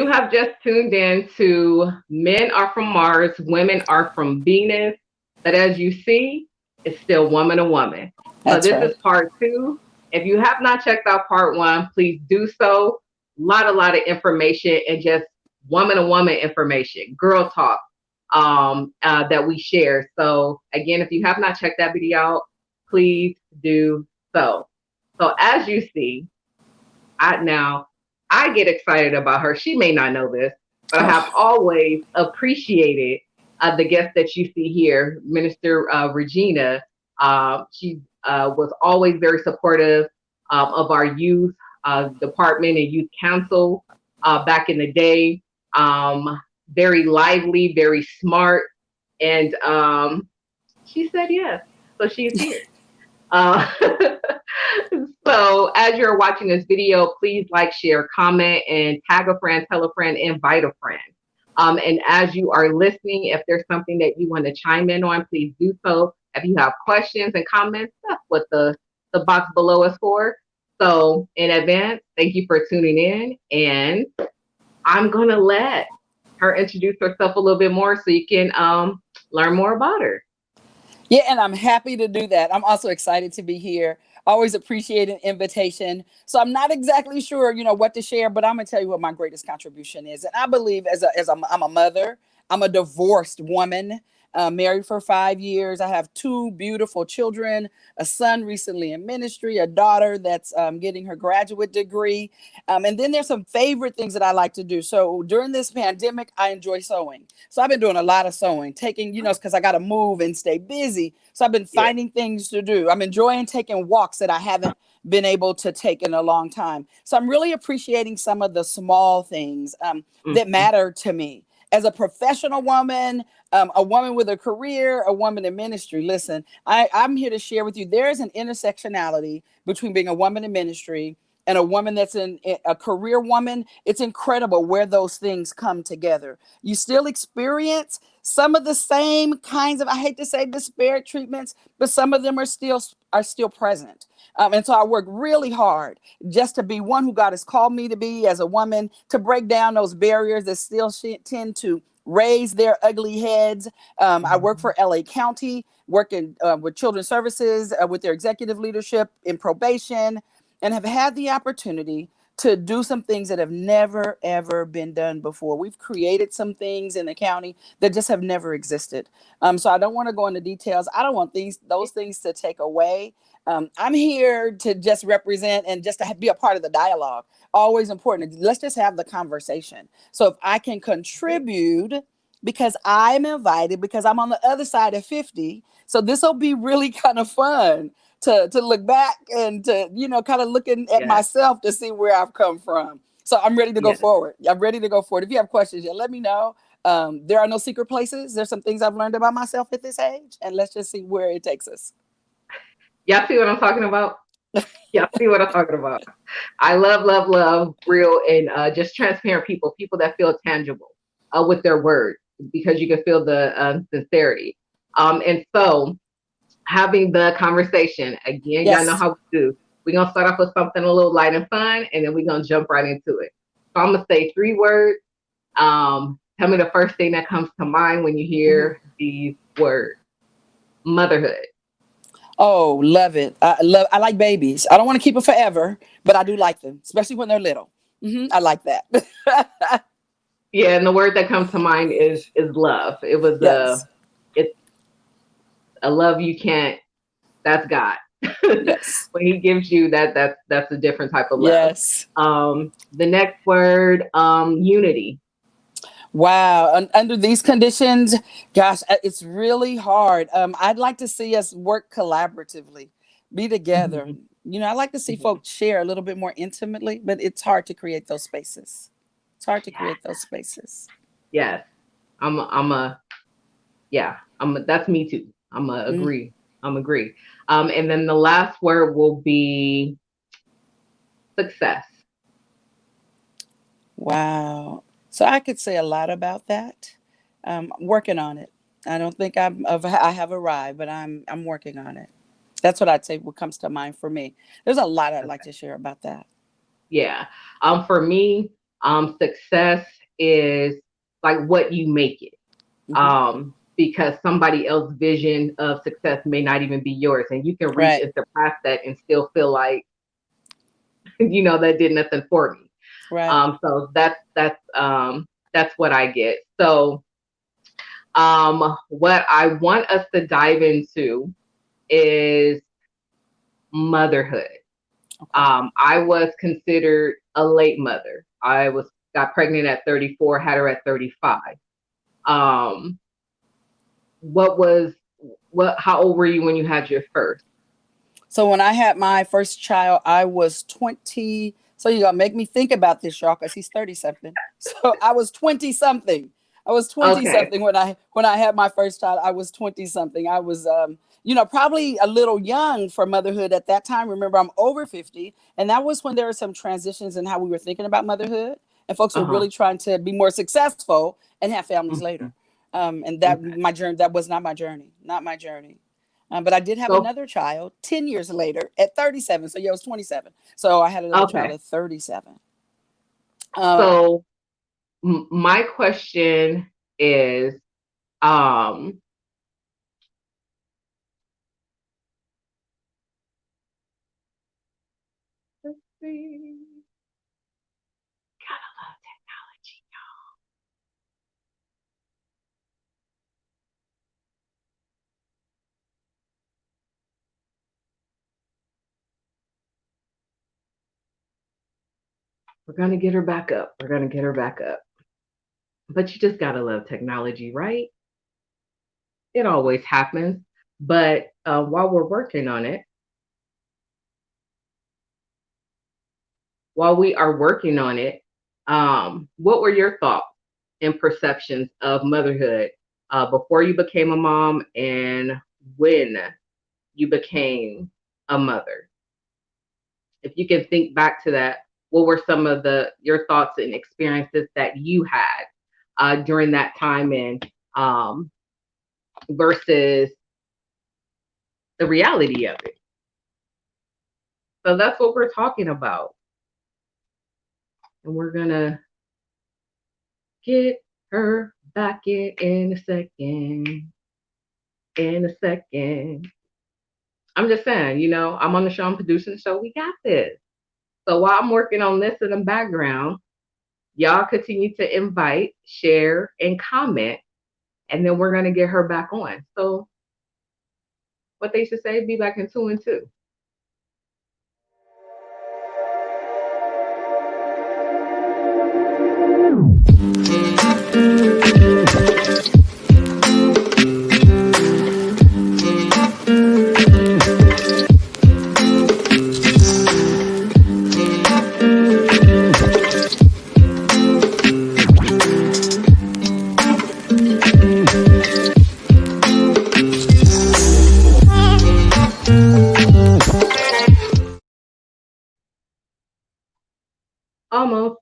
You have just tuned in to Men Are From Mars, Women Are From Venus. But as you see, it's still woman to woman. So That's this right. is part two. If you have not checked out part one, please do so. A lot of information and just woman to woman information, girl talk that we share. So again, if you have not checked that video out, please do so. So as you see, I get excited about her. She may not know this, but I have Oh, always appreciated the guest that you see here, Minister Regina. She was always very supportive of our youth department and youth council back in the day. Very lively, very smart, and she said yes. So she's here. Uh, so as you're watching this video, please like, share, comment, and tag a friend, tell a friend, invite a friend. And as you are listening, if there's something that you want to chime in on, please do so. If you have questions and comments, that's what the box below is for. So in advance, thank you for tuning in. And I'm going to let her introduce herself a little bit more so you can learn more about her. yeah, and I'm happy to do that. I'm also excited to be here. Always appreciate an invitation. So I'm not exactly sure, what to share, but I'm gonna tell you what my greatest contribution is. And I believe I'm a mother. I'm a divorced woman, married for 5 years. I have two beautiful children, a son recently in ministry, a daughter that's getting her graduate degree. And then there's some favorite things that I like to do. So during this pandemic, I enjoy sewing. So I've been doing a lot of sewing, taking, because I got to move and stay busy. So I've been Yeah. finding things to do. I'm enjoying taking walks that I haven't been able to take in a long time. So I'm really appreciating some of the small things that Mhm. matter to me. As a professional woman, a woman with a career, a woman in ministry. Listen, I'm here to share with you there is an intersectionality between being a woman in ministry and a woman that's a career woman. It's incredible where those things come together. You still experience some of the same kinds of, I hate to say disparate treatments, but some of them are still present. And so I work really hard just to be one who God has called me to be as a woman, to break down those barriers that still tend to raise their ugly heads. I work for LA County, working with children's services, with their executive leadership in probation, and have had the opportunity to do some things that have never ever been done before. We've created some things in the county that just have never existed. So I don't want to go into details. I don't want those things to take away. I'm here to just represent and just to be a part of the dialogue. Always important. Let's just have the conversation. So if I can contribute because I'm invited, because I'm on the other side of 50, so this will be really kind of fun to look back and to kind of looking at Yes. myself to see where I've come from. So I'm ready to go Yes. forward. I'm ready to go forward. If you have questions, yeah, let me know. There are no secret places. There's some things I've learned about myself at this age, and let's just see where it takes us. Y'all see what I'm talking about? Y'all see what I'm talking about? I love, love, love real and just transparent people, people that feel tangible with their words because you can feel the sincerity. And so having the conversation again, y'all know Yes. how we do. We're gonna start off with something a little light and fun, and then we're gonna jump right into it. So I'm gonna say three words. Tell me the first thing that comes to mind when you Mhm. hear these words. Motherhood. Oh, love it. I like babies. I don't want to keep them forever, but I do like them, especially when they're little. I like that. Yeah, and the word that comes to mind is love. It was Yes. it's a love you can't. That's God. Yes. When He gives you that, that's a different type of love. Yes. The next word, unity. Wow. Under these conditions, gosh, it's really hard. I'd like to see us work collaboratively, be together. Mhm, I'd like to see mhm. folks share a little bit more intimately, but it's hard to create those spaces. It's hard to Yeah. create those spaces. Yes. I'm a yeah. That's me too. I'm a Mm, agree. I'm agree. And then the last word will be success. wow. So I could say a lot about that. I'm working on it. I don't think I have arrived, but I'm working on it. That's what I'd say. What comes to mind for me. There's a lot I'd like Okay. to share about that. Yeah. For me, success is like what you make it. Hmm. Because somebody else's vision of success may not even be yours, and you can reach Right. and surpass that and still feel like, that did nothing for me. Right. So that's what I get. So what I want us to dive into is motherhood. Okay. I was considered a late mother. I was got pregnant at 34, had her at 35. Um, what was what? How old were you when you had your first? So when I had my first child, I was 20. So you gotta make me think about this, y'all, because he's 30 something. So I was 20 something. I was 20 Okay. something when I had my first child. I was 20 something. I was probably a little young for motherhood at that time. Remember, I'm over 50. And that was when there were some transitions in how we were thinking about motherhood. And folks Uh were huh. really trying to be more successful and have families Hmm. later. And that Okay. my journey, that was not my journey. Not my journey. But I did have So another child 10 years later at 37. So, yeah, I was 27. So I had another child okay. at 37. Uh, So my question is, um, let's see. Gotta love technology. We're gonna get her back up. We're gonna get her back up. But you just gotta love technology, right? It always happens. But while we are working on it, what were your thoughts and perceptions of motherhood before you became a mom and when you became a mother? If you can think back to that, what were some of your thoughts and experiences that you had during that time, and versus the reality of it? So that's what we're talking about, and we're gonna get her back in a second. In a second. I'm just saying, I'm on the show, I'm producing the show. We got this. So while I'm working on this in the background, y'all continue to invite, share, and comment, and then we're gonna get her back on. So what they should say, be back in 2 and 2. Almost.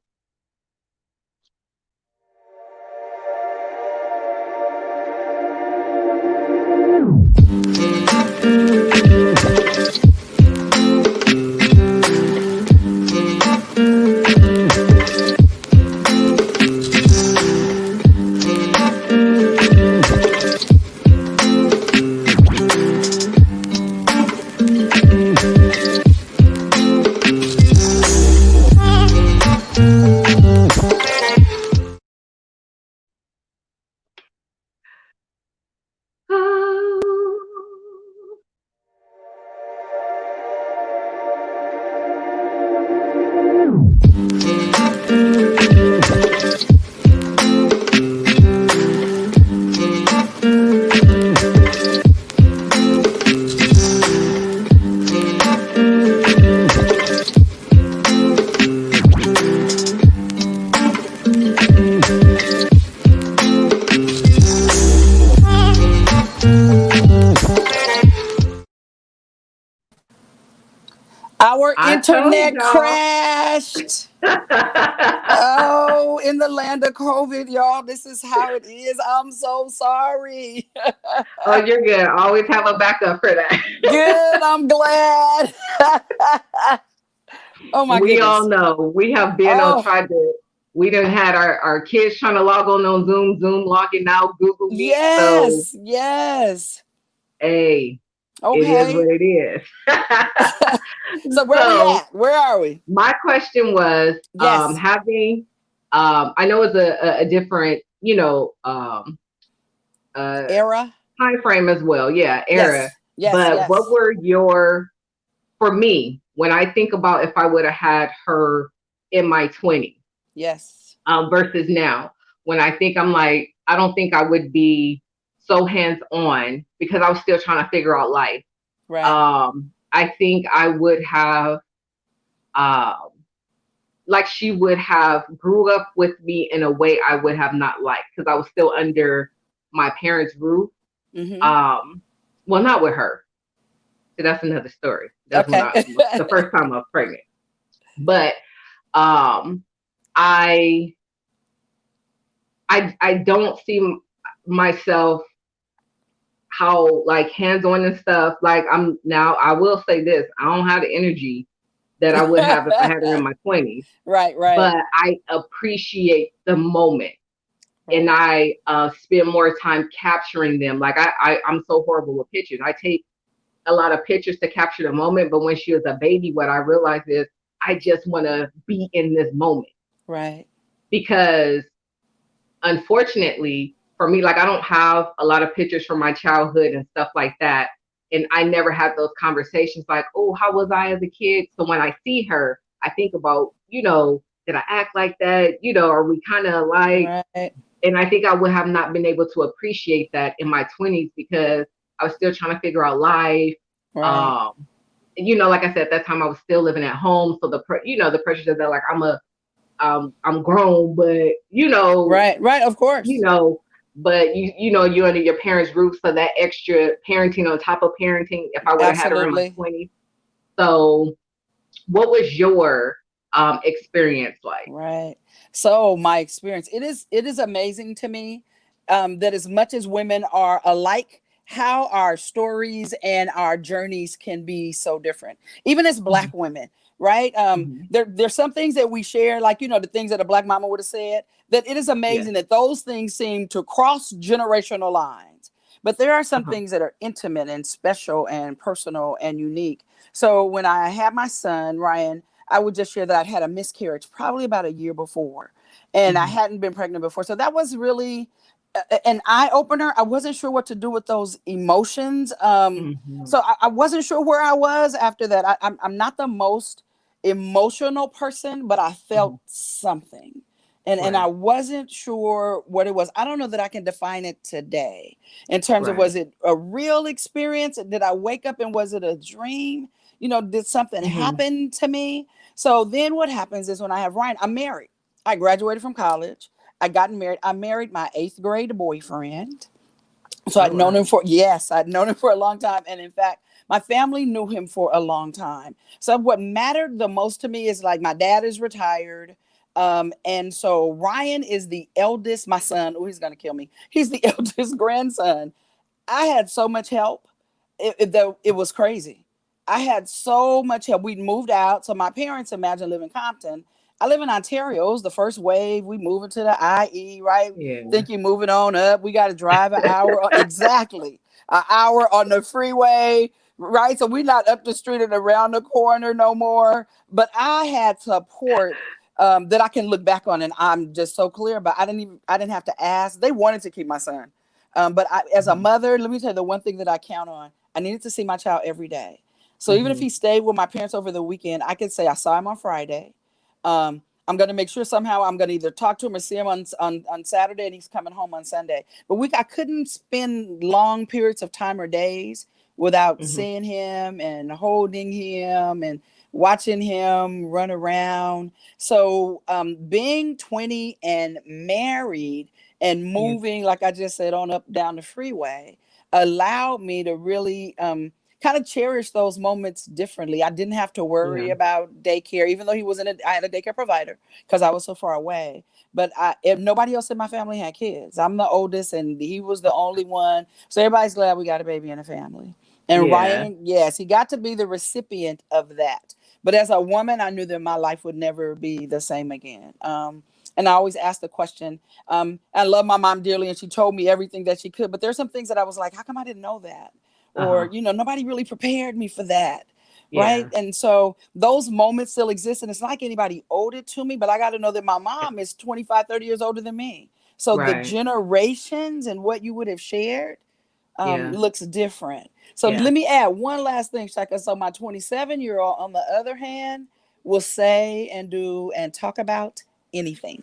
our I told internet y'all. crashed. Oh, in the land of COVID, y'all, this is how it is. I'm so sorry. Oh, you're good. Always have a backup for that. Good, I'm glad. Oh, my We all goodness. know we have been on Oh, tried to. we done had our kids trying to log on Zoom logging out, Google Meet. So, Yes, yes. hey, it is Okay. what it is. So where we So, at? Where are we? my question was, Yes. having, I know it's a different, uh, Era. time frame as well. Yeah, era. Yes. Yes. But what Yes. were your, for me, when I think about if I would have had her in my 20s, Yes. versus now, when I think I'm like, I don't think I would be so hands on because I was still trying to figure out life. Right. I think I would have, um, like she would have grew up with me in a way I would have not liked because I was still under my parents' roof. Mm-hmm. Um, well, not with her. So that's another story. That's when Okay. I the first time I was pregnant. But um, I I don't see myself how like hands on and stuff. Like I'm now. I will say this: I don't have the energy that I would have if I had her in my 20s. Right. Right. But I appreciate the moment, and Right. I spend more time capturing them. Like I'm so horrible with pictures. I take a lot of pictures to capture the moment, but when she was a baby, what I realized is I just want to be in this moment Right. because unfortunately for me, like I don't have a lot of pictures from my childhood and stuff like that. And I never had those conversations like, oh, how was I as a kid? So when I see her, I think about, did I act like that? Are we kind of like, Right. and I think I would have not been able to appreciate that in my 20s because I was still trying to figure out life. Right. Um, like I said, at that time I was still living at home. So the pressures of that, like I'm grown, but Right. Right. Of you course. know, but you're under your parents' roof, so that extra parenting on top of parenting. If I would have had her in my Absolutely. 20s, so what was your experience like? Right. So my experience, it is amazing to me that as much as women are alike, how our stories and our journeys can be so different, even as Mm-hmm. Black women. Right. Mm-hmm. There's some things that we share, like the things that a Black mama would have said. That it is Yes. amazing that those things seem to cross generational lines. But there are some Uh-huh. things that are intimate and special and personal and unique. So when I had my son Ryan, I would just share that I'd had a miscarriage probably about a year before, and I Mm-hmm. hadn't been pregnant before. So that was really an eye opener. I wasn't sure what to do with those emotions. Mm-hmm. So I wasn't sure where I was after that. I'm not the most emotional person, but I Mm-hmm. felt something. And I Right. wasn't sure what it was. I don't know that I can define it today in terms of, Right. was it a real experience? Did I wake up and was it a dream? Did something Mm-hmm. happen to me? So then what happens is when I have Ryan, I'm married. I graduated from college. I got married. I married my eighth grade boyfriend. So Oh I'd known wow. him for, yes, I'd known him for a long time. And in fact, my family knew him for a long time. So what mattered the most to me is like my dad is retired. And so Ryan is the eldest, my son. Oh, he's gonna kill me. He's the eldest grandson. I had so much help. Though it was crazy. I had so much help. We'd moved out. So my parents, imagine living in Compton. I live in Ontario. It was the first wave. We moving to the IE, right? Yeah. Think you moving on up. We got to drive an hour. Exactly. An hour on the freeway, right? So we're not up the street and around the corner no more. But I had support that I can look back on, and I'm just so clear about. I didn't have to ask. They wanted to keep my son. But as a Mm-hmm. mother, let me tell you the one thing that I count on. I needed to see my child every day. So even if Mm-hmm. he stayed with my parents over the weekend, I could say I saw him on Friday. I'm going to make sure somehow I'm going to either talk to him or see him on Saturday, and he's coming home on Sunday. But I couldn't spend long periods of time or days without Mm-hmm. seeing him and holding him and watching him run around. So being 20 and married and Yeah. moving, like I just said, on up down the freeway, allowed me to really kind of cherish those moments differently. I didn't have to worry Yeah. about daycare, even though I had a daycare provider because I was so far away. But if nobody else in my family had kids, I'm the oldest, and he was the only one. So everybody's glad we got a baby in the family. And Yeah. Ryan, yes, he got to be the recipient of that. But as a woman, I knew that my life would never be the same again. And I always ask the question. I love my mom dearly, and she told me everything that she could. But there's some things that I was like, how come I didn't know that? Or, Uh-huh. you know, nobody really prepared me for that. Right. Yeah. And so those moments still exist. And it's like anybody owed it to me, but I got to know that my mom is 25, 30 years older than me. So the Right. generations and what you would have shared Yeah. looks different. So Yeah. let me add one last thing, Shaka. So my 27-year-old, on the other hand, will say and do and talk about anything.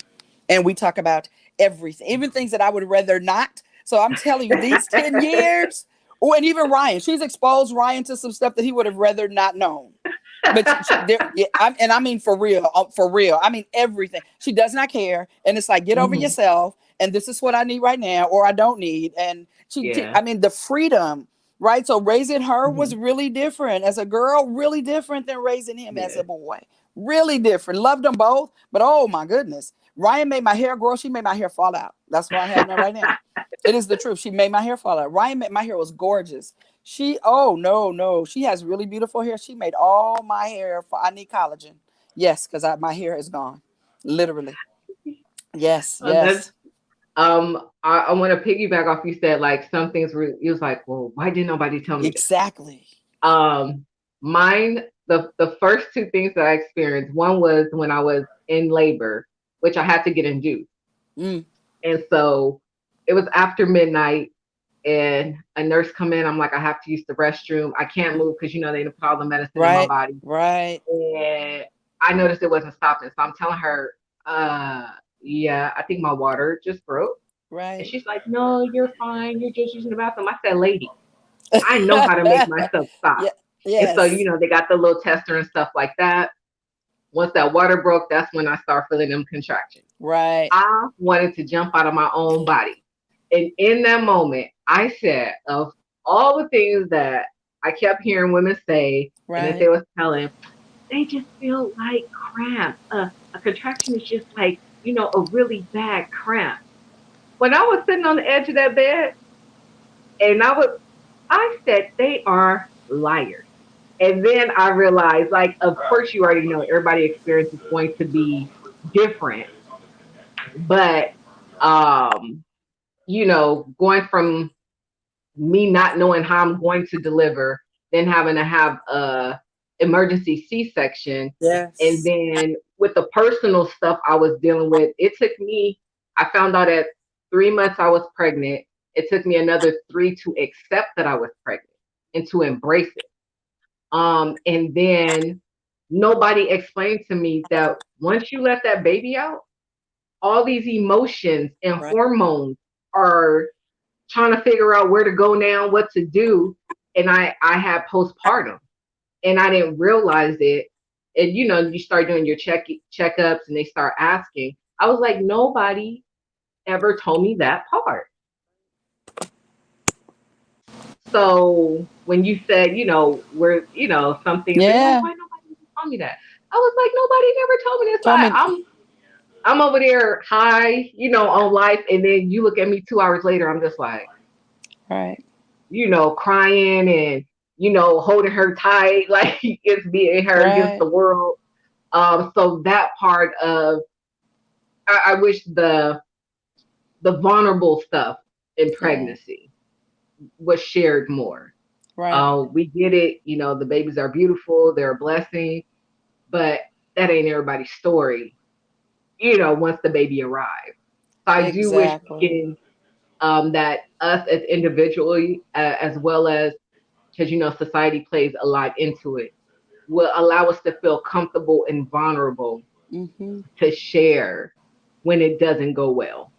And we talk about everything, even things that I would rather not. So I'm telling you, these 10 years, oh, and even Ryan, she's exposed Ryan to some stuff that he would have rather not known. But there, yeah, and I mean for real. I mean everything. She does not care, and it's like get over Hmm. yourself. And this is what I need right now, or I don't need. And Yeah. I mean, the freedom, right? So raising her Hmm. was really different as a girl, really different than raising him as Yeah. a boy. Really different. Loved them both, but oh my goodness, Ryan made my hair grow. She made my hair fall out. That's why I have none right now. It is the truth. She made my hair fall out. Ryan made my hair was gorgeous. Oh no, no, she has really beautiful hair. She made all my hair for I need collagen. Yes, because my hair is gone. Literally. Yes, That's yes. I want to piggyback off you said like some things were you was like, well, why didn't nobody tell me this? Exactly. Um, Mine, the first two things that I experienced, one was when I was in labor, which I had to get induced. Mm, And so it was after midnight and a nurse come in. I'm like, I have to use the restroom. I can't mm. move because they put all the medicine in my Right, body. right, And I noticed it wasn't stopping. So I'm telling her, uh, yeah, I think my water just broke. And right. she's like, no, you're fine. You're just using the bathroom. I said, lady, I know how to make myself stop. Yeah, And so, yes, they got the little tester and stuff like that. Once that water broke, that's when I start feeling them contractions. right, I wanted to jump out of my own body. And in that moment, I said, of all the things that I kept hearing women say, and that they right, was telling, they just feel like cramps. A contraction is just like, a really bad cramp. When I was sitting on the edge of that bed, and I said, they are liars. And then I realized, like, of course, you already know everybody experience is going to be different, but, um, going from me not knowing how I'm going to deliver, then having to have a emergency C-section, and yes, then with the personal stuff I was dealing with, it took me. I found out at 3 months I was pregnant. It took me another three to accept that I was pregnant and to embrace it. And then nobody explained to me that once you let that baby out, all these emotions and right, hormones are trying to figure out where to go now, what to do. And I had postpartum and I didn't realize it. And you start doing your checkups and they start asking. I was like, nobody ever told me that part. So when you said, where, some things are like, yeah. why nobody told me that? I was like, nobody never told me this. Told me, I'm over there high, on life, and then you look at me 2 hours later, I'm just like, right, crying and holding her tight, like it's being her against right, the world. So that part of I wish the vulnerable stuff in yeah, pregnancy was shared more. right, We get it, the babies are beautiful, they're a blessing, but that ain't everybody's story. Once the baby arrives, so I do wish we exactly. can that us as individually, as well as because society plays a lot into it, will allow us to feel comfortable and vulnerable Mm-hmm. to share when it doesn't go well.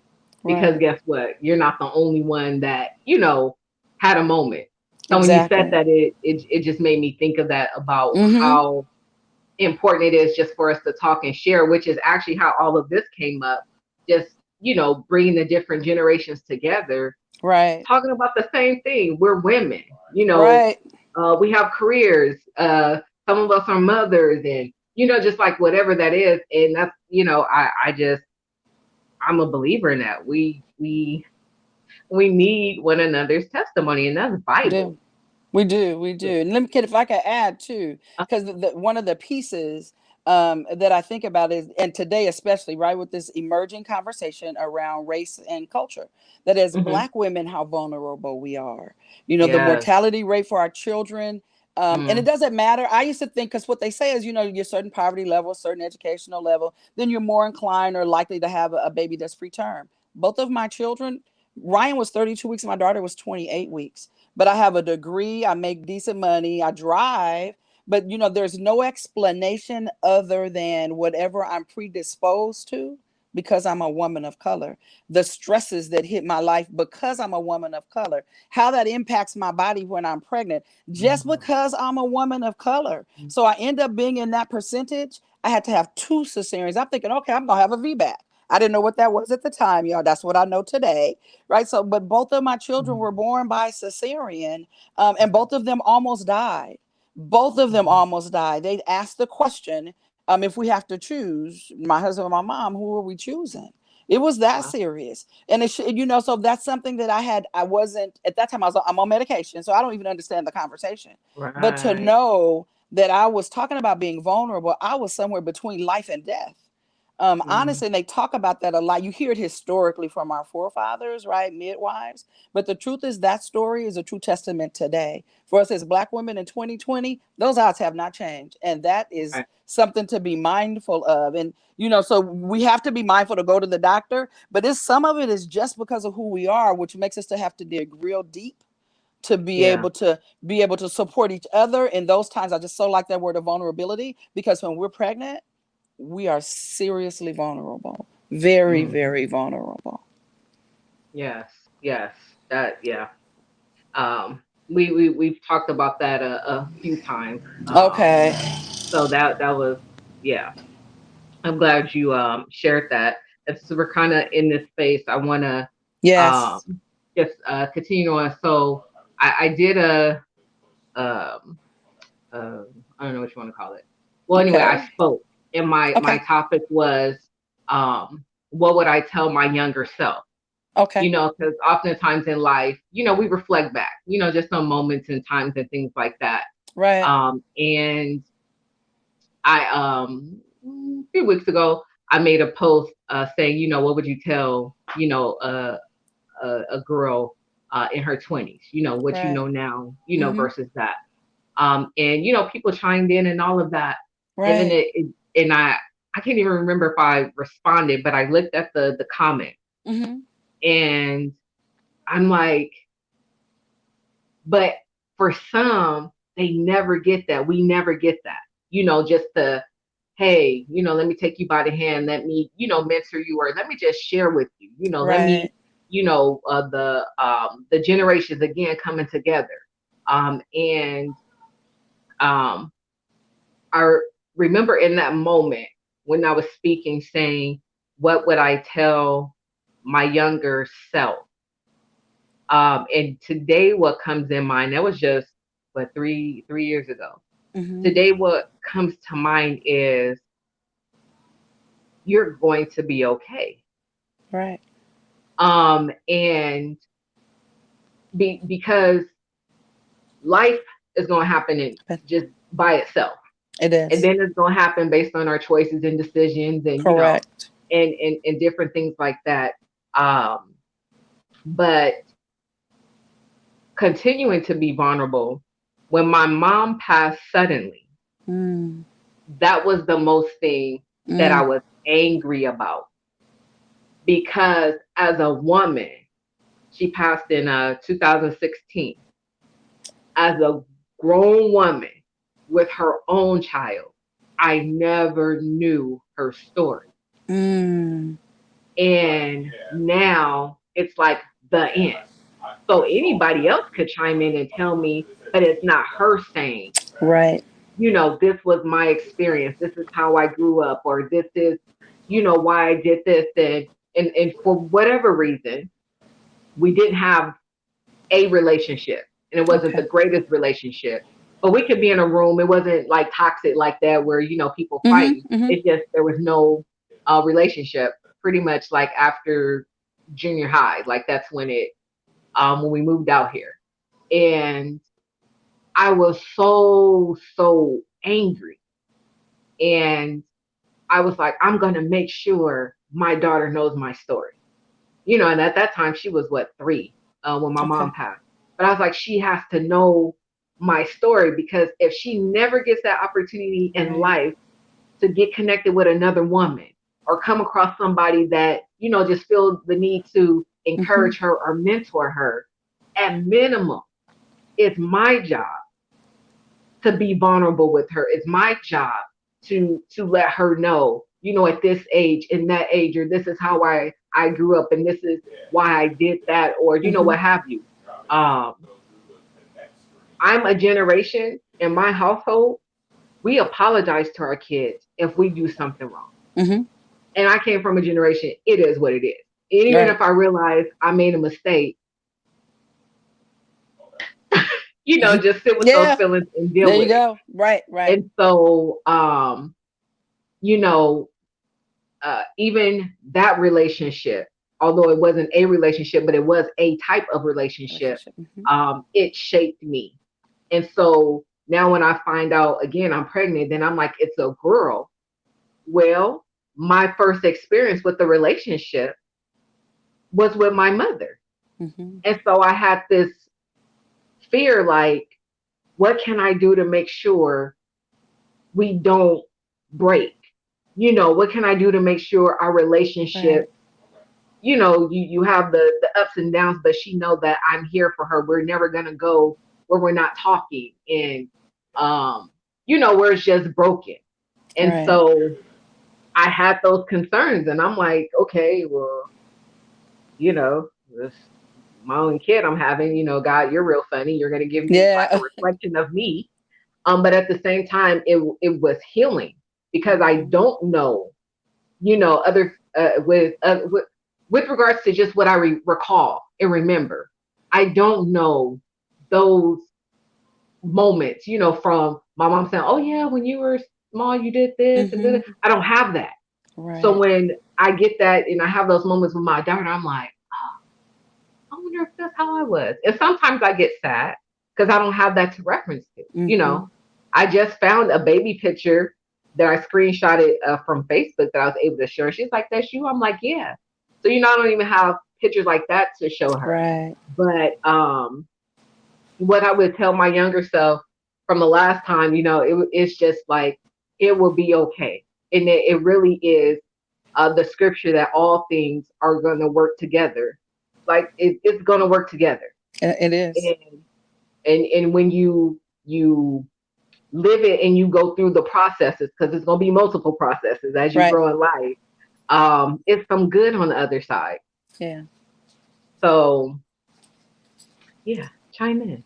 Because Right, guess what? You're not the only one that, had a moment. So when you said exactly. that, it just made me think of that about Mm-hmm. how important it is just for us to talk and share, which is actually how all of this came up. Just, bringing the different generations together, Right, talking about the same thing. We're women, right, we have careers. Some of us are mothers, and just like whatever that is. And that's I'm a believer in that. We need one another's testimony, and that's do. vital. We do, we do. And let me, kid, if I could add too, Uh, because one of the pieces, that I think about is, and today especially, right, with this emerging conversation around race and culture, that as Hmm. Black women, how vulnerable we are. You know, the Yes. mortality rate for our children. And it Mm. doesn't matter. I used to think, because what they say is, you know, you're certain poverty level, certain educational level, then you're more inclined or likely to have a baby that's preterm. Both of my children, Ryan was 32 weeks, and my daughter was 28 weeks. But I have a degree, I make decent money, I drive, but you know, there's no explanation other than whatever I'm predisposed to because I'm a woman of color. The stresses that hit my life because I'm a woman of color, how that impacts my body when I'm pregnant, just Mhm. because I'm a woman of color. So I end up being in that percentage. I had to have two cesareans. I'm thinking, okay, I'm gonna have a VBAC. I didn't know what that was at the time, y'all. That's what I know today, right? So, but both of my children Mhm. were born by cesarean, and both of them almost died. Both of them Mhm. almost died. They asked the question, if we have to choose, my husband and my mom, who are we choosing? It was that Wow. serious. And you know, so that's something that I wasn't, at that time, I'm on medication. So I don't even understand the conversation. But to Right. know that I was talking about being vulnerable, I was somewhere between life and death. Mm. Honestly, and they talk about that a lot. You hear it historically from our forefathers, right? Midwives. But the truth is that story is a true testament today. For us as Black women in 2020, those odds have not changed. And that is Right. something to be mindful of. And, you know, so we have to be mindful to go to the doctor, but some of it is just because of who we are, which makes us to have to dig real deep to Yeah. be able to support each other in those times. I just so like that word of vulnerability, because when we're pregnant, we are seriously vulnerable. Very, Mm. very vulnerable. Yes. Yes. That. Yeah. We've talked about that a few times. Okay. So that was, yeah. I'm glad you shared that. And so we're kind of in this space. I want to um Yes. just continue on. So I did a um I don't know what you want to call it. Well, anyway, I Okay. spoke, and my Okay. topic was what would I tell my younger self? Okay. Because oftentimes in life, we reflect back, just on moments and times and things like that. Right. And I a few weeks ago I made a post saying, what would you tell, a girl in her 20s, what you Right. know now, Mm-hmm. versus that. And people chimed in and all of that. And then Right. and I can't even remember if I responded, but I looked at the comment, Mm-hmm. and I'm like, but for some, they never get that. We never get that. Just the, hey, let me take you by the hand, let me, mentor you, or let me just share with you, let Right. me, the generations again coming together. And um I remember in that moment when I was speaking, saying, what would I tell my younger self? And today, what comes in mind, that was just, what, 3 years ago. Mm-hmm. Today, what comes to mind is, you're going to be okay. Right. And because life is going to happen in But just by itself. it And is. then it's going to happen based on our choices and decisions, and Correct. and different things like that. Um, but continuing to be vulnerable, when my mom passed suddenly, Mm. that was the most thing that I Mm. was angry about, because as a woman, she passed in 2016. As a grown woman with her own child, I never knew her story. Mm. And now it's like the end. So anybody else could chime in and tell me, but it's not her saying, Right. this was my experience. This is how I grew up, or this is, why I did this. And for whatever reason, we didn't have a relationship, and it wasn't the Okay. greatest relationship. But we could be in a room. It wasn't like toxic like that, where people Mm-hmm. fighting. Mm-hmm. It's just there was no relationship. Pretty much like after junior high, like that's when we moved out here, and I was so angry. And I was like, I'm going to make sure my daughter knows my story. You know, and at that time she was what, 3, when my mom Okay. passed. But I was like, she has to know my story, because if she never gets that opportunity in Right. life to get connected with another woman, or come across somebody that, you know, just feels the need to Mm-hmm. encourage her or mentor her, at minimum, it's my job to be vulnerable with her. It's my job to let her know, you know, at this age, in that age, or this is how I grew up, and this is why I did that, or you know, Mm-hmm. what have you. Um, I'm a generation in my household. We apologize to our kids if we do something wrong. Mm-hmm. And I came from a generation, it is what it is. And even Right. if I realize I made a mistake, you know, just sit with those Yeah. feelings and deal There you with it. go. Right. Right. And so, you know, even that relationship, although it wasn't a relationship, but it was a type of relationship, Relationship. Mm-hmm. it shaped me. And so now when I find out again I'm pregnant, then I'm like, it's a girl. Well, my first experience with the relationship was with my mother. Mm-hmm. And so I had this fear, like, what can I do to make sure we don't break? You know, what can I do to make sure our Right. relationship, you know, you have the ups and downs, but she know that I'm here for her. We're never gonna go where we're not talking, and um, you know, where it's just broken. And Right. so I had those concerns, and I'm like, okay, well, you know, this my own kid I'm having, you know, God, you're real funny. You're gonna give me like a Yeah. reflection of me. But at the same time, it was healing, because I Mm-hmm. don't know, you know, other with regards to just what I recall and remember. I don't know those moments, you know, from my mom saying, "Oh yeah, when you were small, you did this and then." Mm-hmm. I don't have that. So Right. when I get that and I have those moments with my daughter, I'm like, I wonder if that's how I was. And sometimes I get sad because I don't have that to reference to. You Mm-hmm. know, I just found a baby picture that I screenshotted from Facebook that I was able to share. She's like, "That's you." I'm like, "Yeah." So you know, I don't even have pictures like that to show her. Right. But what I would tell my younger self from the last time, you know, it's just like, it will be okay, and it really is the scripture that all things are going to work together. Like it's going to work together. It is. And and when you live it and you go through the processes, because it's going to be multiple processes as you Right. grow in life, it's some good on the other side. Yeah. So yeah, chime in.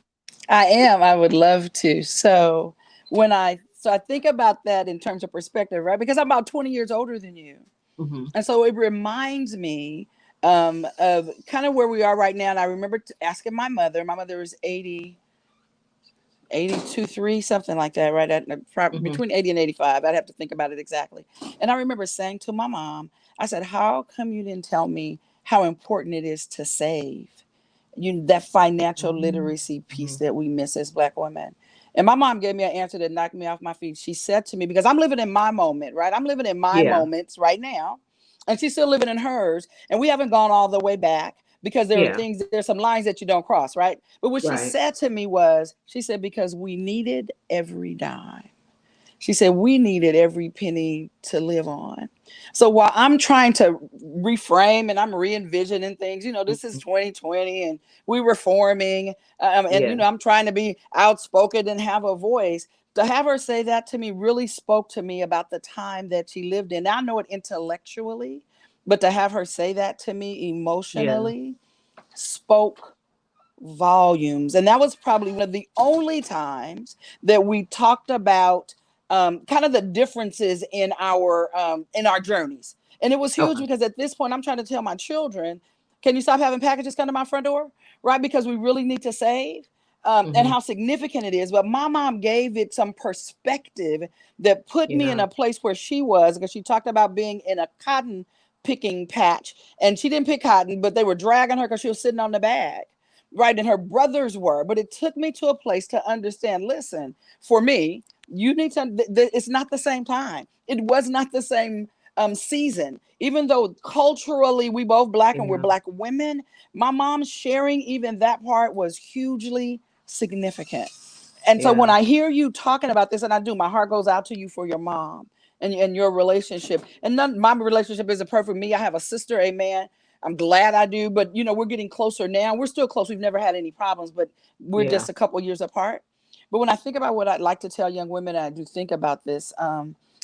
I am. I would love to. So I think about that in terms of perspective, right? Because I'm about 20 years older than you. Hmm. And so it reminds me of kind of where we are right now. And I remember asking my mother. My mother is 80, 82, 3, something like that, right? Hmm. Between 80 and 85. I'd have to think about it exactly. And I remember saying to my mom, I said, how come you didn't tell me how important it is to save? That financial literacy piece Hmm. that we miss as Black women. And my mom gave me an answer that knocked me off my feet. She said to me, because I'm living in my moment, right? I'm living in my Yeah. moments right now. And she's still living in hers. And we haven't gone all the way back because Yeah. there's some lines that you don't cross, right? But what she Right. said to me was, she said, because we needed every dime. She said, we needed every penny to live on. So while I'm trying to reframe and I'm re envisioning things, this is Hmm. 2020 and we were forming. And, Yeah. I'm trying to be outspoken and have a voice. To have her say that to me really spoke to me about the time that she lived in. Now, I know it intellectually, but to have her say that to me Yeah. emotionally spoke volumes. And that was probably one of the only times that we talked about kind of the differences in our journeys. And it was huge Okay. because at this point I'm trying to tell my children, can you stop having packages come to my front door? Right? Because we really need to save. And Hmm. how significant it is. But my mom gave it some perspective that put me in Yeah. a place where she was, because she talked about being in a cotton picking patch. And she didn't pick cotton, but they were dragging her because she was sitting on the bag, right? And her brothers were. But it took me to a place to understand, listen, for me, You need to, it's not the same time. It was not the same season. Even though culturally we both black and we're Yeah. black women, my mom sharing even that part was hugely significant. And so when Yeah. I hear you talking about this, and I do, my heart goes out to you for your mom and your relationship. And none, my relationship isn't perfect. Me, I have a sister, amen. I'm glad I do, but we're getting closer now. We're still close. We've never had any problems, but we're Yeah. just a couple years apart. But when I think about what I'd like to tell young women, I do think about this,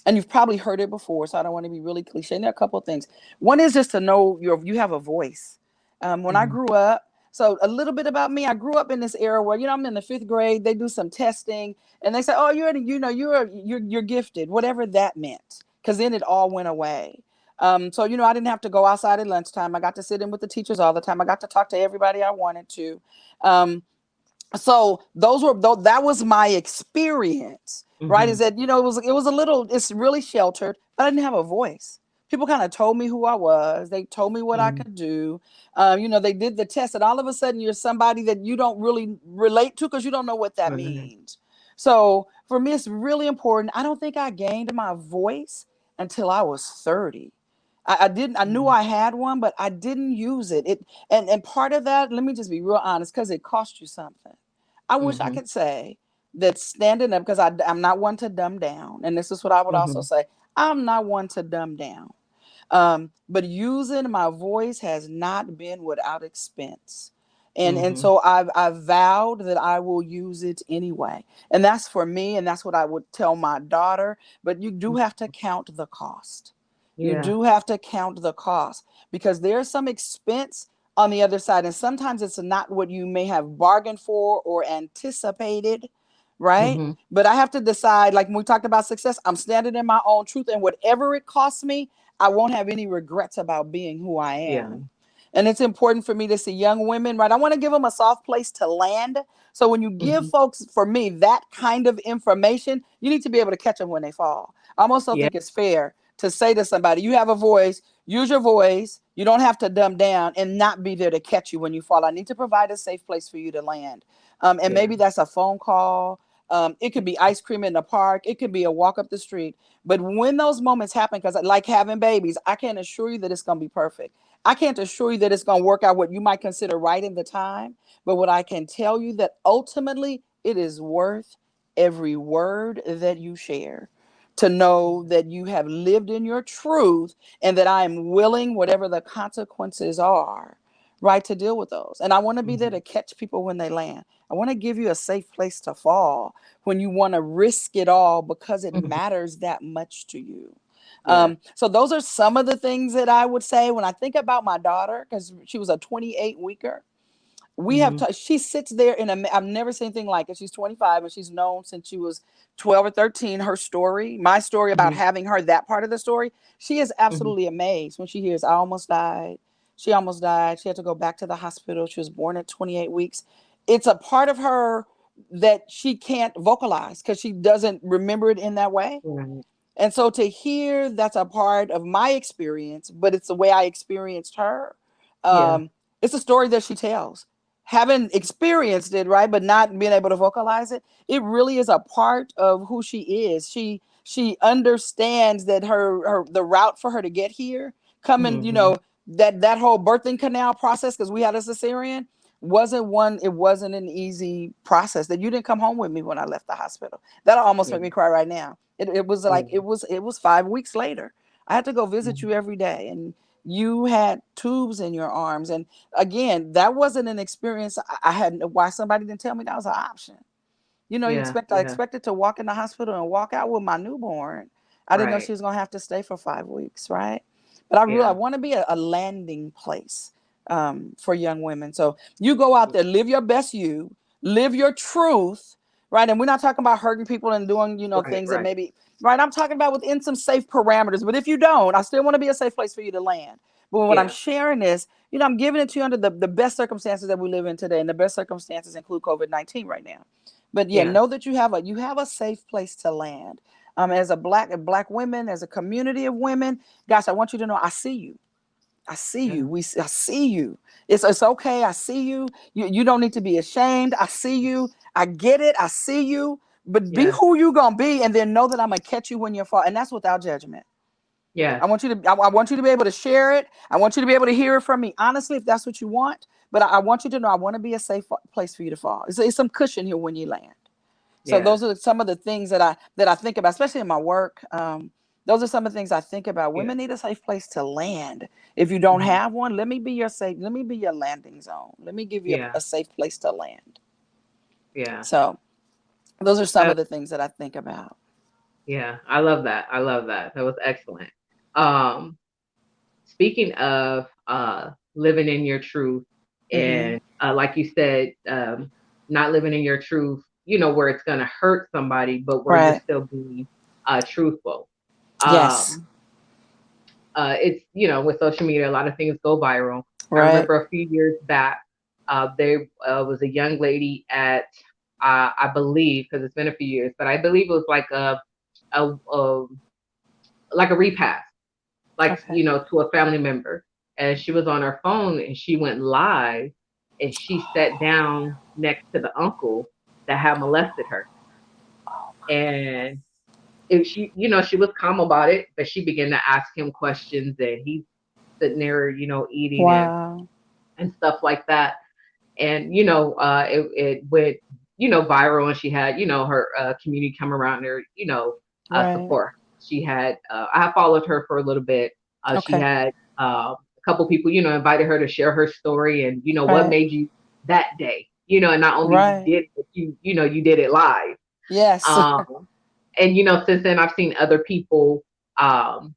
and you've probably heard it before, so I don't want to be really cliche. And there are a couple of things. One is just to know you have a voice. When I Hmm. grew up, so a little bit about me, I grew up in this era where I'm in the fifth grade. They do some testing, and they say, "Oh, you're gifted," whatever that meant, because then it all went away. So I didn't have to go outside at lunchtime. I got to sit in with the teachers all the time. I got to talk to everybody I wanted to. Um, so that was my experience, right? Is Hmm. that it was a little, it's really sheltered, but I didn't have a voice. People kind of told me who I was. They told me what I Hmm. could do. They did the test, and all of a sudden you're somebody that you don't really relate to because you don't know what that Right. means. So for me, it's really important. I don't think I gained my voice until I was 30. I didn't. I knew Mhm. I had one, but I didn't use it. And part of that, let me just be real honest, because it cost you something. I wish I Mhm. could say that standing up, because I'm not one to dumb down. And this is what I would also Mhm. say. I'm not one to dumb down. But using my voice has not been without expense. And Mhm. so I've vowed that I will use it anyway. And that's for me, and that's what I would tell my daughter. But you do have to count the cost. You Yeah. do have to count the cost, because there's some expense on the other side. And sometimes it's not what you may have bargained for or anticipated, right? Mhm. But I have to decide, like when we talked about success, I'm standing in my own truth. And whatever it costs me, I won't have any regrets about being who I Yeah. am. And it's important for me to see young women, right? I want to give them a soft place to land. So when you give Mhm. folks, for me, that kind of information, you need to be able to catch them when they fall. I almost don't Yeah. think it's fair to say to somebody, you have a voice, use your voice. You don't have to dumb down and not be there to catch you when you fall. I need to provide a safe place for you to land. And Yeah. maybe that's a phone call. It could be ice cream in the park. It could be a walk up the street. But when those moments happen, because like having babies, I can't assure you that it's going to be perfect. I can't assure you that it's going to work out what you might consider right in the time. But what I can tell you that ultimately it is worth every word that you share, to know that you have lived in your truth and that I am willing, whatever the consequences are, right, to deal with those. And I want to be there Mhm. to catch people when they land. I want to give you a safe place to fall when you want to risk it all because it Mhm. matters that much to you. Yeah. So those are some of the things that I would say when I think about my daughter, because she was a 28 weeker. Mhm. She sits there I've never seen anything like it. She's 25 and she's known since she was 12 or 13. Her story, my story about Mhm. having her, that part of the story, she is Mhm. absolutely amazed when she hears I almost died. She almost died. She had to go back to the hospital. She was born at 28 weeks. It's a part of her that she can't vocalize because she doesn't remember it in that way. Right. And so to hear that's a part of my experience, but it's the way I experienced her. Yeah. It's a story that she tells. Having experienced it, right, but not being able to vocalize it, it really is a part of who she is. She understands that her the route for her to get here, coming, Mhm. that whole birthing canal process, because we had a cesarean, it wasn't an easy process. That you didn't come home with me when I left the hospital. That'll almost Yeah. make me cry right now. It was Yeah. like it was 5 weeks later. I had to go visit Mhm. you every day, and you had tubes in your arms. And again, that wasn't an experience I had. Why somebody didn't tell me that was an option. Yeah. I Yeah. expected to walk in the hospital and walk out with my newborn. I didn't know she Right. was going to have to stay for 5 weeks, right? But I Yeah. want to be a landing place for young women. So you go out there, live your best you, live your truth, right? And we're not talking about hurting people and doing, Right. things that Right. maybe, right? I'm talking about within some safe parameters. But if you don't, I still want to be a safe place for you to land. But when I'm Yeah. sharing this, I'm giving it to you under the best circumstances that we live in today. And the best circumstances include COVID-19 right now. But yeah, Yeah. know that you have a safe place to land. As a black women, as a community of women, guys, I want you to know I see you. I see Yeah. you. I see you. It's okay. I see you. You don't need to be ashamed. I see you. I get it. I see you. but be Yeah. who you gonna be, and then know that I'm gonna catch you when you fall, and that's without judgment. Yes. I want you to be able to share it. I want you to be able to hear it from me honestly, if that's what you want. But I want you to know I want to be a safe place for you to fall. It's some cushion here when you land. So Yeah. those are some of the things that I think about, especially in my work. Those are some of the things I think about. Yeah. Women need a safe place to land. If you don't Mhm. have one, let me be your safe. Let me be your landing zone. Let me give you Yeah. a safe place to land. Yeah. So those are some Uh, of the things that I think about. yeah. I love that. I love that. That was excellent. Um, Speaking of living in your truth, Mm-hmm. and like you said, not living in your truth, where it's going to hurt somebody, but where you're Right. still being truthful. Yes. Um, it's, with social media, a lot of things go viral. I Right. remember a few years back, there was a young lady at, I believe, because it's been a few years, but I believe it was like a like a repast, like, Okay. to a family member. And she was on her phone and she went live and she sat down next to the uncle that had molested her. And she was calm about it, but she began to ask him questions and he's sitting there, eating Wow. and stuff like that. And, it went, viral and she had, her community come around her, Right. support. She had, I followed her for a little bit. She Okay. had a couple people, invited her to share her story and, what Right. made you that day, and not only you Right. did, but you did it live. Yes. Um, and since then I've seen other people, um,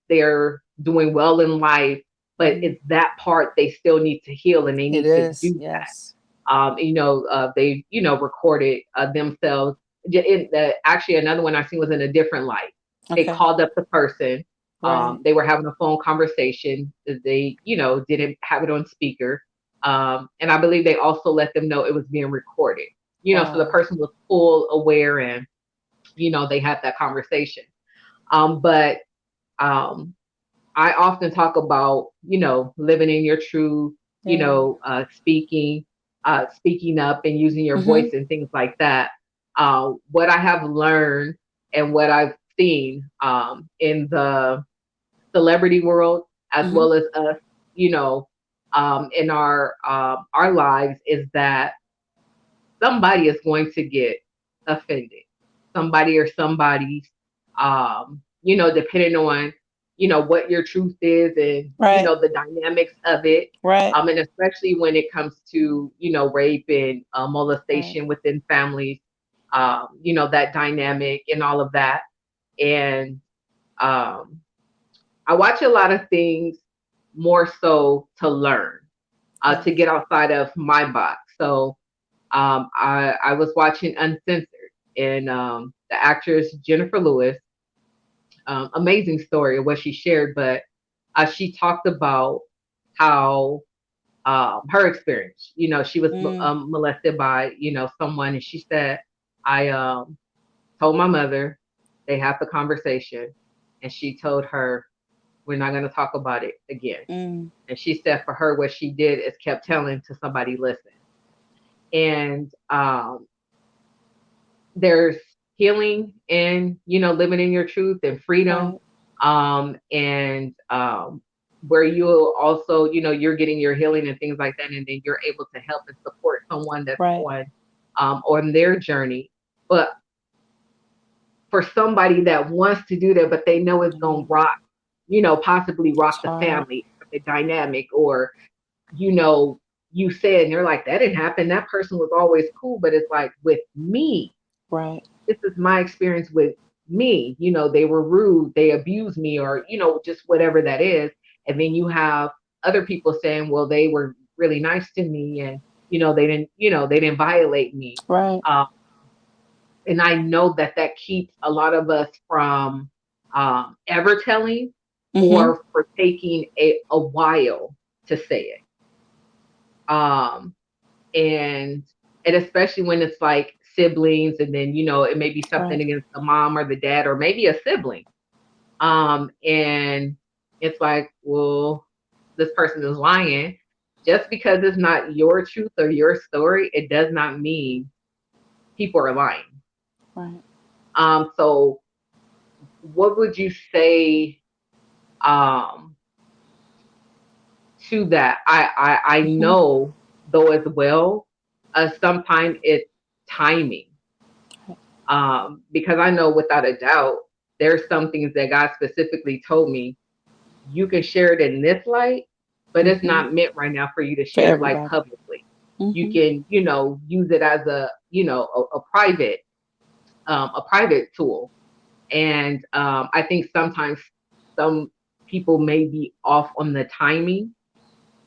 they're doing well in life, but Hmm. it's that part they still need to heal and they It need to is. do Yes. that. They, recorded themselves. Actually, another one I seen was in a different light. They Okay. called up the person. Right. They were having a phone conversation. They, didn't have it on speaker. And I believe they also let them know it was being recorded. So the Wow. person was full aware and, they had that conversation. But um, I often talk about, living in your truth, Yeah. speaking up and using your Mm-hmm. voice and things like that. What I have learned and what I've seen in the celebrity world, as Mm-hmm. well as us, in our lives, is that somebody is going to get offended. Somebody or somebody's, depending on, what your truth is and, Right. the dynamics of it. Right. And especially when it comes to, rape and Right. molestation within families, that dynamic and all of that. And um, I watch a lot of things more so to learn, to Yes. get outside of my box. So I was watching Uncensored, and the actress Jennifer Lewis, amazing story of what she shared, but she talked about how her experience. She was Mm. molested by someone, and she said, I told my mother. They had the conversation, and she told her we're not going to talk about it again. Mm. And she said for her, what she did is kept telling to somebody listen. And there's healing in living in your truth and freedom, Right. and where you'll also you're getting your healing and things like that, and then you're able to help and support someone that's Right. on their journey. But for somebody that wants to do that but they know it's going to Mm. rock, possibly It's rock the hard. family, the dynamic, or you know you said and you're like, that didn't happen, that person was always cool, but it's like, with me, Right. this is my experience with me. They were rude, they abused me, or, just whatever that is. And then you have other people saying, well, they were really nice to me and, they didn't violate me. Right. Um, and I know that that keeps a lot of us from ever telling Mm-hmm. or for taking a while to say it. Um, and and especially when it's like siblings, and then it may be something Right. against the mom or the dad or maybe a sibling, and it's like, well, this person is lying. Just because it's not your truth or your story, it does not mean people are lying. Right. So what would you say um, to that? I Mhm. know though as well, sometimes it's timing. Because I know without a doubt, there's some things that God specifically told me you can share it in this light, but it's Mhm. not meant right now for you to For share it like everybody. publicly. You Mhm. can, use it as a private tool. And I think sometimes some people may be off on the timing,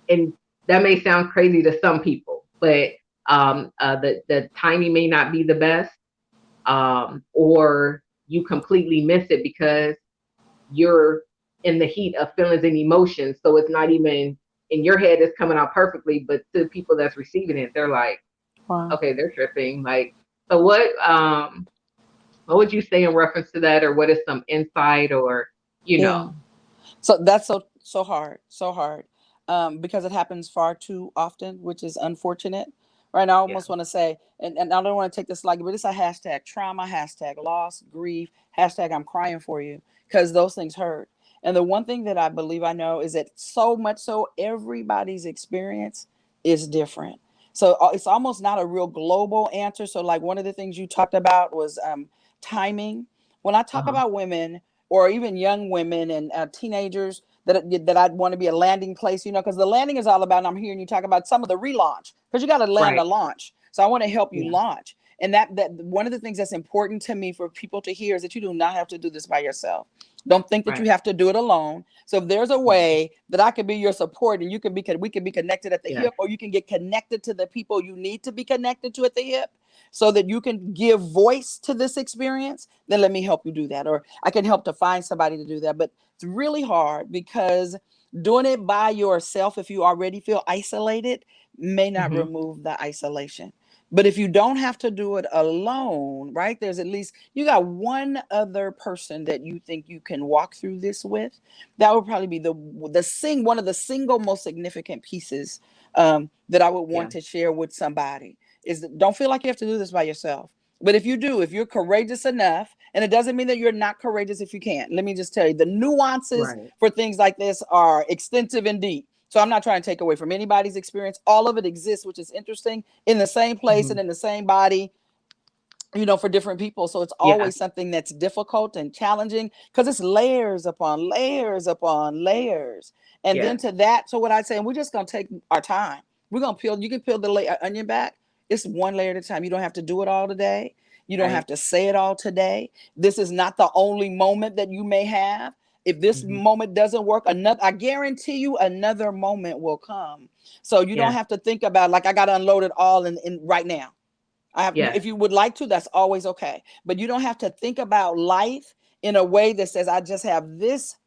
and that may sound crazy to some people, but the timing may not be the best, or you completely miss it because you're in the heat of feelings and emotions. So it's not even in your head, it's coming out perfectly, but to the people that's receiving it, they're like, Wow. okay, they're tripping. Like, so what would you say in reference to that, or what is some insight, or you Yeah. know? So that's so hard, so hard, because it happens far too often, which is unfortunate. Right now, I Yeah, almost want to say, and I don't want to take this lightly, but it's a hashtag trauma, hashtag loss, grief, hashtag I'm crying for you, because those things hurt. And the one thing that I believe I know is that so much so everybody's experience is different. So it's almost not a real global answer. So like one of the things you talked about was timing. When I talk uh-huh, about women or even young women and teenagers that I'd want to be a landing place, because the landing is all about, and I'm hearing you talk about some of the relaunch, because you got to land a right, launch. So I want to help you yeah, launch. And that one of the things that's important to me for people to hear is that you do not have to do this by yourself. Don't think that you right, have to do it alone. So if there's a mhm, way that I could be your support and we can be connected at the yes, hip, or you can get connected to the people you need to be connected to at the hip, so that you can give voice to this experience, then let me help you do that. Or I can help to find somebody to do that. But it's really hard because doing it by yourself, if you already feel isolated, may not hmm, remove the isolation. But if you don't have to do it alone, right? There's at least you got one other person that you think you can walk through this with. That would probably be one of the single most significant pieces that I would yeah, want to share with somebody is that don't feel like you have to do this by yourself. But if you do, if you're courageous enough, and it doesn't mean that you're not courageous if you can't. Let me just tell you, the nuances right, for things like this are extensive and deep. So I'm not trying to take away from anybody's experience. All of it exists, which is interesting, in the same place hmm, and in the same body, for different people. So it's yeah, always something that's difficult and challenging because it's layers upon layers upon layers. And then yes, to that, so what I say, and we're just gonna take our time. We're gonna peel. You can peel the onion back. It's one layer at a time. You don't have to do it all today. You don't have right, to say it all today. This is not the only moment that you may have. If this hmm, moment doesn't work, another, I guarantee you, another moment will come. So you don't yes, have to think about like I got to unload it all in right now. yes, If you would like to, that's always okay. But you don't have to think about life in a way that says, I just have this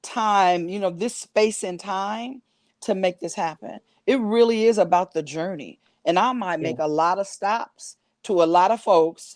time, this space and time to make this happen. It really is about the journey. And I might yeah, make a lot of stops to a lot of folks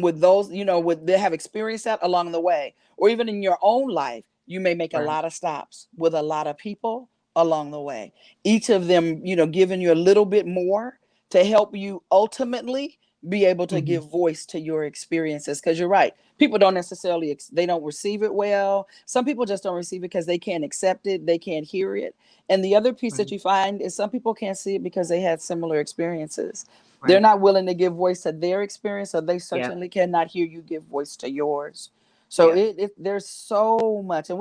with those, with they have experienced that along the way, or even in your own life, you may make a right, lot of stops with a lot of people along the way. Each of them, giving you a little bit more to help you ultimately be able to hmm, give voice to your experiences. Because you're right, people don't necessarily they don't receive it well. Some people just don't receive it because they can't accept it, they can't hear it. And the other piece that right, you find is some people can't see it because they had similar experiences. They're right, not willing to give voice to their experience, so they yeah, certainly cannot hear you give voice to yours. So yeah, there's so much, and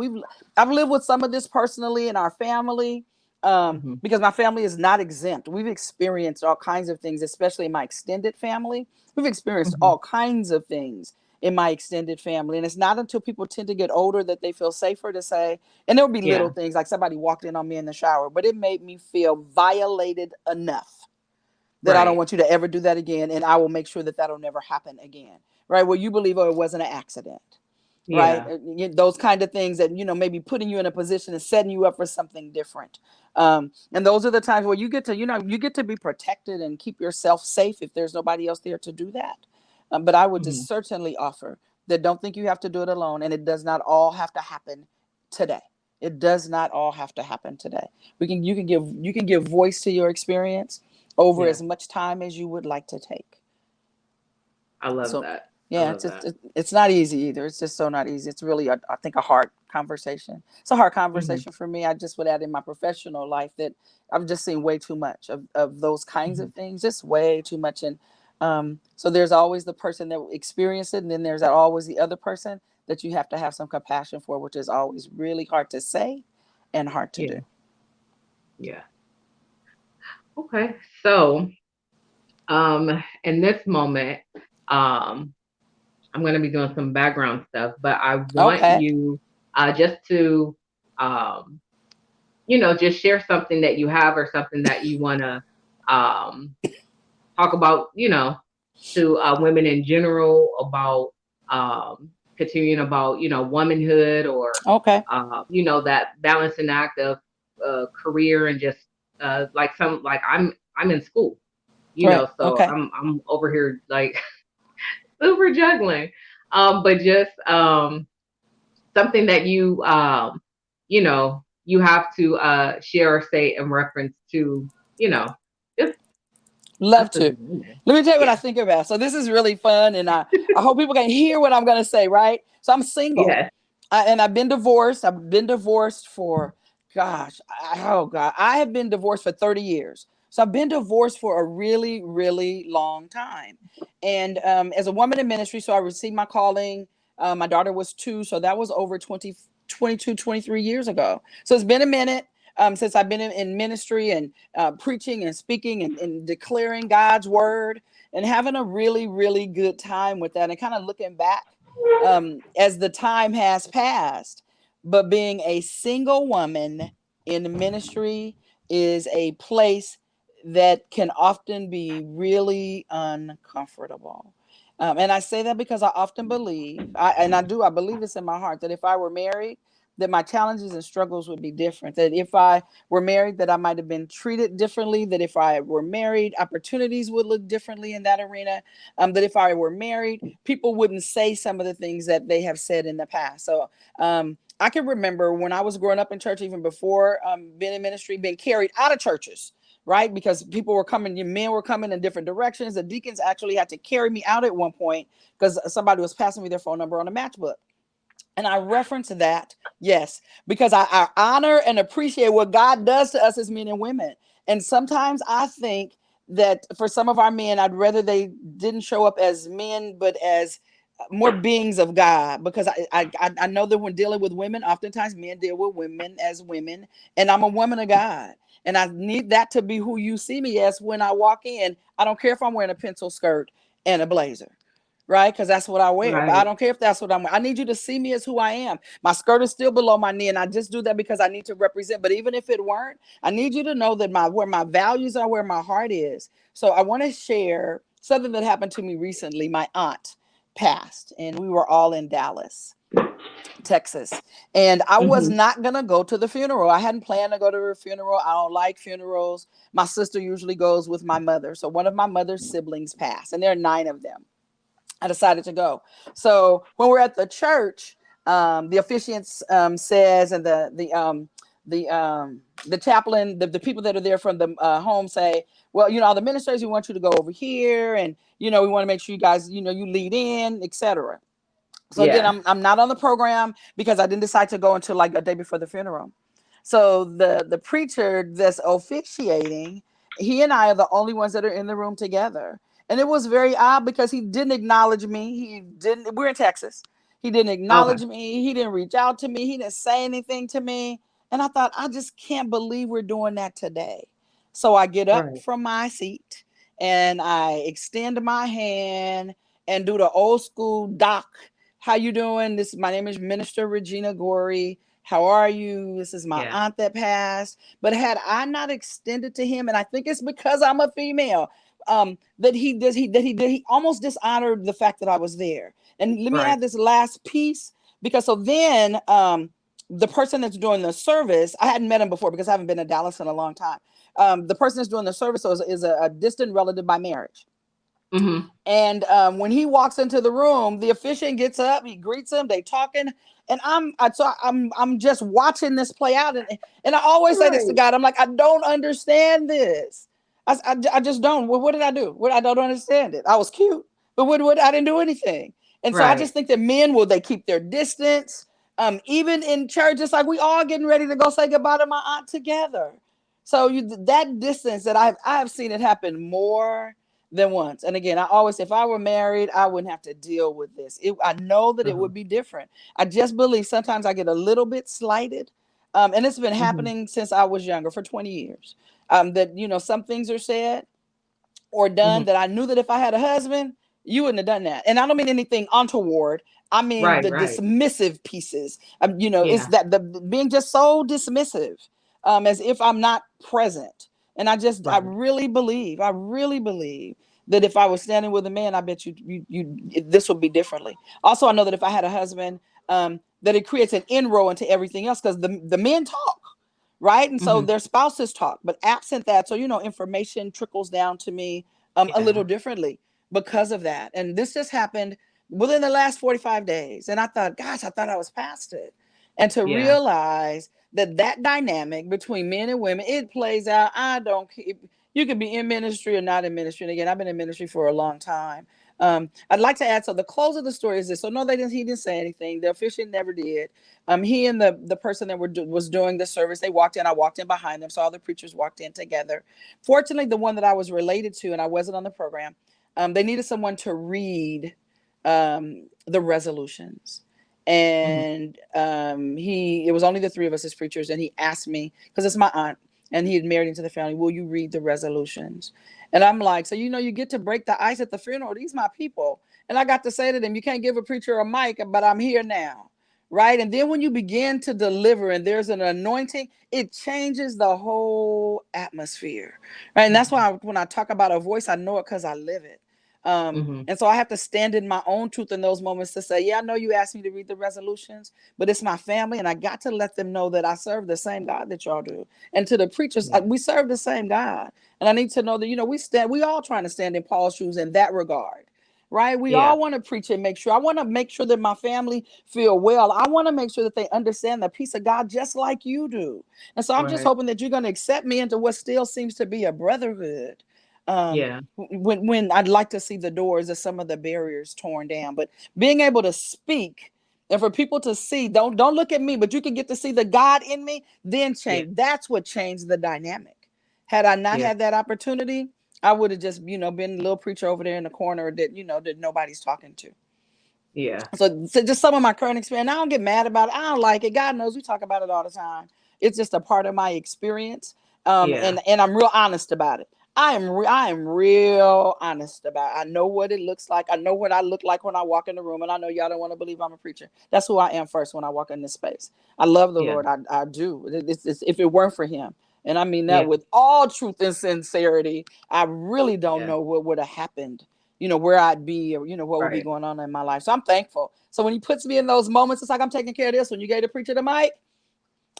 I've lived with some of this personally in our family, hmm, because my family is not exempt. We've experienced all kinds of things, especially in my extended family. We've experienced hmm, all kinds of things in my extended family, and it's not until people tend to get older that they feel safer to say. And there will be little yeah, things like somebody walked in on me in the shower, but it made me feel violated enough that I don't right, want you to ever do that again. And I will make sure that that'll never happen again. Right. Well, you believe, oh, it wasn't an accident. Right. yeah, Those kind of things that, maybe putting you in a position and setting you up for something different. And those are the times where you get to, you get to be protected and keep yourself safe if there's nobody else there to do that. But I would hmm, just certainly offer that don't think you have to do it alone. And it does not all have to happen today. It does not all have to happen today. You can give voice to your experience over yeah. as much time as you would like to take. I love So that. I Yeah, love that. it's not easy either. It's just so not easy. It's really, I think, a hard conversation. It's a hard Hmm. conversation for me. I just would add in my professional life that I've just seen way too much of those kinds Hmm. of things, just way too much. And so there's always the person that experienced it, and then there's always the other person that you have to have some compassion for, which is always really hard to say and hard to do. Yeah. Yeah. Okay. So, in this moment, um, I'm going to be doing some background stuff, but I want Okay. you just to, um, just share something that you have or something that you want to um, talk about, to women in general about continuing about, womanhood or, Okay. that balancing act of career and just like I'm in school, Right. so Okay. I'm over here like super juggling. But just something that you have to share or say in reference to, just us Love as to. women. Let me tell you what I Yeah. think about. So this is really fun, and I hope people can hear what I'm going to say. Right. So I'm single, Yes. and I've been divorced. I've been divorced for, gosh, oh God, I have been divorced for 30 years. So I've been divorced for a really, really long time. And as a woman in ministry, so I received my calling. My daughter was 2, so that was over 20, 22, 23 years ago. So it's been a minute since I've been in ministry and preaching and speaking and declaring God's word and having a really, really good time with that and kind of looking back as the time has passed. But being a single woman in ministry is a place that can often be really uncomfortable. And I say that because I often believe, I believe this in my heart, that if I were married, that my challenges and struggles would be different. That if I were married, that I might have been treated differently. That if I were married, opportunities would look differently in that arena. That if I were married, people wouldn't say some of the things that they have said in the past. So I can remember when I was growing up in church, even before being in ministry, being carried out of churches, right? Because people were coming, men were coming in different directions. The deacons actually had to carry me out at one point because somebody was passing me their phone number on a matchbook. And I reference that, yes, because I honor and appreciate what God does to us as men and women. And sometimes I think that for some of our men, I'd rather they didn't show up as men, but as more beings of God. Because I know that when dealing with women, oftentimes men deal with women as women, and I'm a woman of God. And I need that to be who you see me as when I walk in. I don't care if I'm wearing a pencil skirt and a blazer, right? Because that's what I wear. But I Right. don't care if that's what I'm wearing. I need you to see me as who I am. My skirt is still below my knee, and I just do that because I need to represent. But even if it weren't, I need you to know that where my values are, where my heart is. So I want to share something that happened to me recently. My aunt passed, and we were all in Dallas, Texas. And I was Hmm. not going to go to the funeral. I hadn't planned to go to her funeral. I don't like funerals. My sister usually goes with my mother. So one of my mother's siblings passed, and there are 9 of them. I decided to go. So when we're at the church, the officiant says, and the chaplain, the people that are there from the home say, well, all the ministers, we want you to go over here, and we want to make sure you guys, you lead in, etc. So again, Yeah. I'm not on the program because I didn't decide to go until like a day before the funeral. So the preacher that's officiating, he and I are the only ones that are in the room together. And it was very odd because he didn't acknowledge me. He didn't, we're in Texas. He didn't Okay. acknowledge me. He didn't reach out to me. He didn't say anything to me. And I thought, I just can't believe we're doing that today. So I get up Right. from my seat and I extend my hand and do the old school doc. How you doing? My name is Minister Regina Gorey. How are you? This is my Yeah. aunt that passed. But had I not extended to him, and I think it's because I'm a female, that he almost dishonored the fact that I was there. And let me Right. add this last piece because so then the person that's doing the service, I hadn't met him before because I haven't been to Dallas in a long time. The person that's doing the service is a distant relative by marriage. Hmm. And when he walks into the room, the officiant gets up, he greets him, they talking, and I'm just watching this play out, and I always say this to Right. God, I'm like, I don't understand this. I just don't. What did I do? What I don't understand it. I was cute, but what I didn't do anything. And so I Right. just think that men will, they keep their distance. Even in church, it's like we all getting ready to go say goodbye to my aunt together. So that distance that I have seen it happen more than once. And again, I always say if I were married, I wouldn't have to deal with this. I know that it Hmm. would be different. I just believe sometimes I get a little bit slighted. And it's been Hmm. happening since I was younger for 20 years. That, some things are said or Hmm. done that I knew that if I had a husband, you wouldn't have done that. And I don't mean anything untoward. I mean Right. the Right. dismissive pieces. It's Yeah. that the being just so dismissive, as if I'm not present. And I Right. really believe that if I was standing with a man, I bet this would be differently. Also, I know that if I had a husband, that it creates an inroad into everything else because the men talk, right? And so Hmm. their spouses talk, but absent that, so information trickles down to me a little Yeah. differently because of that. And this just happened within the last 45 days. And I thought, gosh, I thought I was past it. And to Yeah. realize that dynamic between men and women, it plays out. I don't care. You could be in ministry or not in ministry. And again, I've been in ministry for a long time. I'd like to add, so the close of the story is this. So no, he didn't say anything. The officiant never did. He and the person that was doing the service, they walked in. I walked in behind them. So all the preachers walked in together. Fortunately, the one that I was related to, and I wasn't on the program, they needed someone to read the resolutions. Hmm. And it was only the three of us as preachers, and he asked me, because it's my aunt, and he had married into the family, will you read the resolutions? And I'm like, so you get to break the ice at the funeral. These my people. And I got to say to them, you can't give a preacher a mic, but I'm here now. Right. And then when you begin to deliver and there's an anointing, it changes the whole atmosphere. Right. And that's Hmm. why when I talk about a voice, I know it because I live it. Hmm. And so I have to stand in my own truth in those moments to say, yeah, I know you asked me to read the resolutions, but it's my family. And I got to let them know that I serve the same God that y'all do. And to the preachers, Yeah. we serve the same God. And I need to know that, we all trying to stand in Paul's shoes in that regard. Right. We Yeah. all want to preach and make sure. I want to make sure that my family feel well. I want to make sure that they understand the peace of God just like you do. And so I'm just Right. hoping that you're going to accept me into what still seems to be a brotherhood. Um, Yeah. when I'd like to see the doors of some of the barriers torn down, but being able to speak and for people to see, don't look at me, but you can get to see the God in me, then Yeah. change. That's what changed the dynamic. Had I not Yeah. had that opportunity, I would have just, been a little preacher over there in the corner that, that nobody's talking to. Yeah. So just some of my current experience. I don't get mad about it. I don't like it. God knows we talk about it all the time. It's just a part of my experience. Yeah. And I'm real honest about it. I am real honest about it. I know what it looks like. I know what I look like when I walk in the room. And I know y'all don't want to believe I'm a preacher. That's who I am first when I walk in this space. I love the Yeah. Lord. I do. If it weren't for him, and I mean that Yeah. with all truth and sincerity, I really don't Yeah. know what would have happened, where I'd be, or what would be Right. going on in my life. So I'm thankful. So when he puts me in those moments, it's like I'm taking care of this. When you gave the preacher the mic,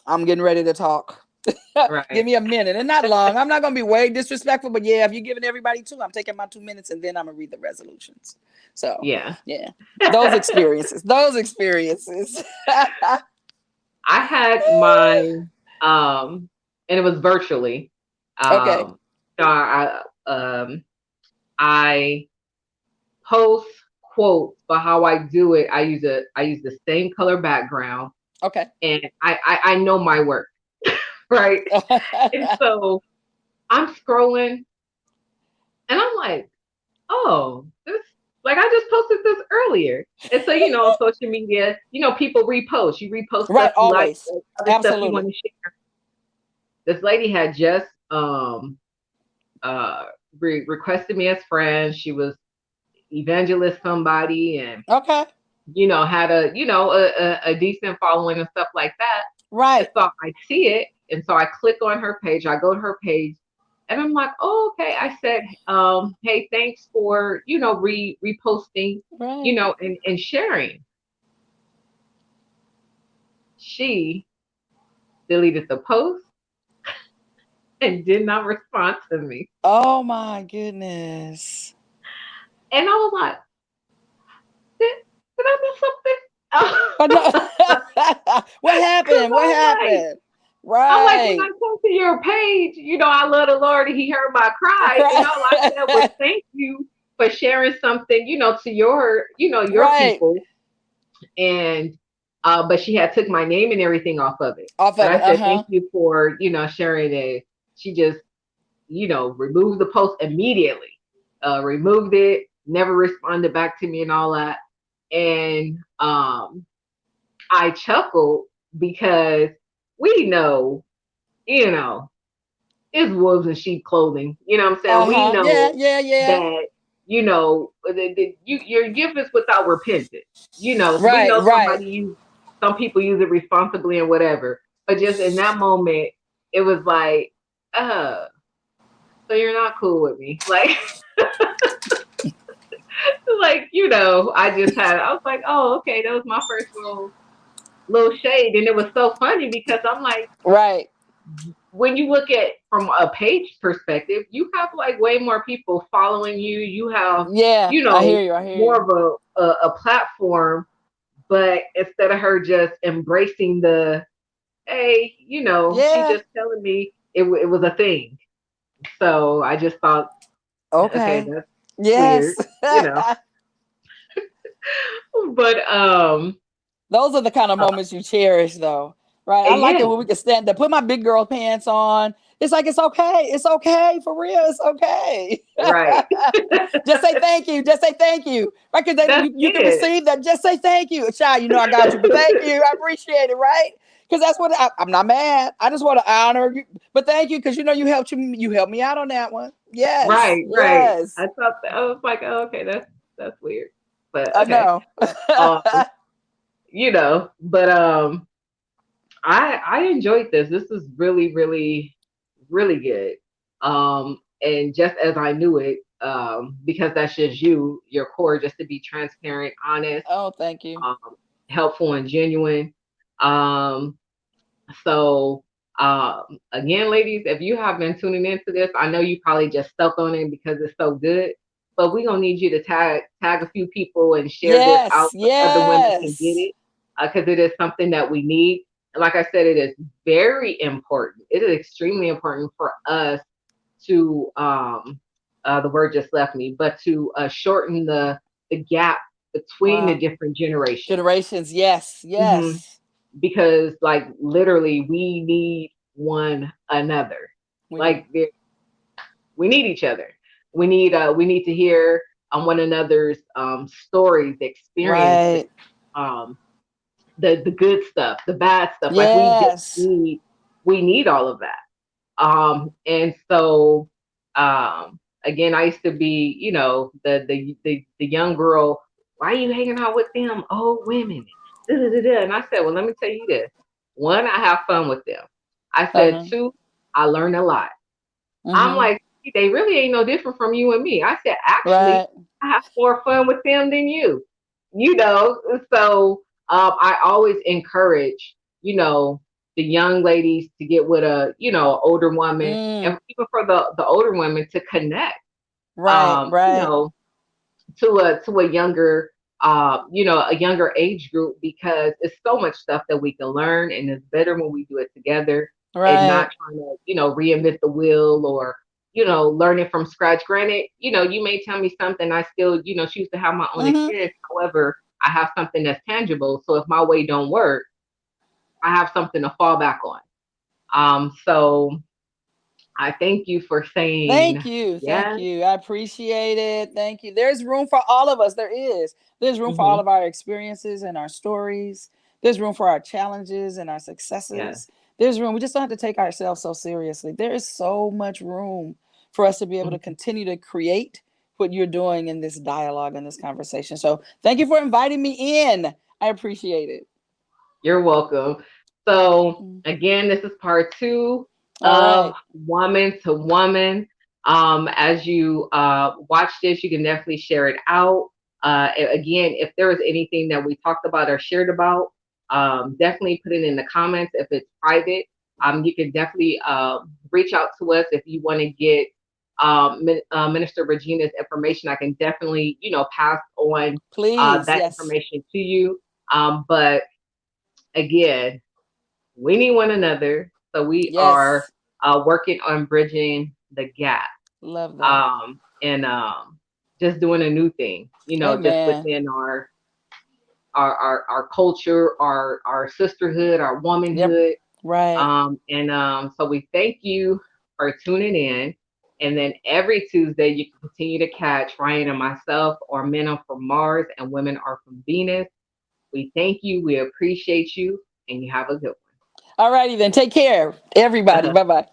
I'm getting ready to talk. Give Right. me a minute, and not long. I'm not gonna be way disrespectful, but yeah, if you're giving everybody two, I'm taking my 2 minutes, and then I'm gonna read the resolutions. So Yeah. yeah, those experiences. I had mine, and it was virtually. Okay, So I post quotes, but how I do it, I use the same color background, okay. and I know my work, right? And so I'm scrolling, and I'm like, oh, this, like, I just posted this earlier. And so, on social media, people repost. You repost stuff Right, you like, always, other stuff you want absolutely. to share. This lady had just uh requested me as friends. She was evangelist somebody, and Okay, had a decent following and stuff like that. And right, so I see it, and so I click on her page. I go to her page, and I'm like, oh, okay. I said, hey, thanks for reposting, right. and sharing. She deleted the post and did not respond to me, Oh my goodness. and I was like, did I Oh, miss no. something? What Because happened? What happened? I'm like, when I Right. come to your page, I love the Lord and He heard my cry. And all I said was, Right. thank you for sharing something, to your Right. people. And but she had took my name and everything off of it. Off But of it. I said, Uh-huh. thank you for, sharing it. She just, removed the post immediately. Removed it, never responded back to me and all that. And I chuckled because we know, you know, it's wolves in sheep clothing. You know what I'm saying? We Uh-huh. Yeah, know yeah, yeah. that, your gift is without repentance. So we Right, know right. some people use it responsibly and whatever. But just in that moment, it was like, uh, so you're not cool with me. I was like, oh, okay, that was my first little shade. And it was so funny because I'm like, Right. when you look at from a page perspective, you have like way more people following you. You have, Yeah, I hear you. I hear more you. of a platform. But instead of her just embracing the, hey, she Yeah. just telling me it was a thing. So I just thought, okay, Okay. that's Yes. weird, you know. But Those are the kind of uh, moments you cherish, though, right? I like yeah, it when we can stand there, put my big girl pants on. It's like it's okay. It's okay for real. It's okay. right. Just say thank you. Just say thank you. Right? Because That's you can it. receive that. Just say thank you. Child, I got you, but thank you. I appreciate it, right? Because that's what I'm not mad. I just want to honor you. But thank you, because you helped me out on that one. Yes. Right, right. Yes. I thought that I was like, oh, okay, that's weird. But I okay. know. Um, but I enjoyed this. This is really, really, really good. And just as I knew it, because that's just your core, just to be transparent, honest, Oh, thank you. um, helpful and genuine. Um, So, again, ladies, if you have been tuning into this, I know you probably just stuck on it because it's so good. But we're gonna need you to tag a few people and share this Yes. out so other women can get Yes. it, because it is something that we need. And like I said, it is very important. It is extremely important for us to the word just left me, but to shorten the gap between the Wow. different generations. Generations. Yes. Hmm Yes. because like literally we need one another. We do. Like we need each other. We need to hear one another's stories, experiences, Right. um the good stuff, the bad stuff. Like Yes. we need all of that. And so again, I used to be, the young girl, why are you hanging out with them old women? Da, da, da, da. And I said, well, let me tell you this. One, I have fun with them. I said, Uh-huh. two, I learn a lot. I'm Mm-hmm. like, they really ain't no different from you and me. I said, actually, Right. I have more fun with them than you. You know, so I always encourage, the young ladies to get with a, older woman, Mm. and even for the older women to connect, Right. you Right. know, to a younger, a younger age group, because it's so much stuff that we can learn, and it's better when we do it together and not Right. trying to, reinvent the wheel, or learn it from scratch. Granted, you may tell me something, I still, choose to have my own Mm-hmm. experience. However, I have something that's tangible, so if my way don't work, I have something to fall back on. So I thank you for saying Thank you. Thank yes. you. I appreciate it. Thank you. There's room for all of us. There is. There's room for all Hmm. of our experiences and our stories. There's room for our challenges and our Yeah. successes. There's room. We just don't have to take ourselves so seriously. There is so much room for us to be able to Mhm. continue to create what you're doing in this dialogue and this conversation. So thank you for inviting me in. I appreciate it. You're welcome. So Mm. again, this is part two All of right. Woman to Woman. As you watch this, you can definitely share it out. Again, if there was anything that we talked about or shared about, definitely put it in the comments. If it's private, you can definitely reach out to us if you want to get Minister Regina's information. I can definitely, pass on Please. that Yes. information to you. But again, we need one another. So we are Yes. working on bridging the gap. Love that. And just doing a new thing, just Amen. within our culture, our sisterhood, our Yep. womanhood. Right. So we thank you for tuning in. And then every Tuesday, you can continue to catch Ryan and myself, or Men Are From Mars and Women Are From Venus. We thank you. We appreciate you. And you have a good All righty then. Take care, everybody. one. Bye bye.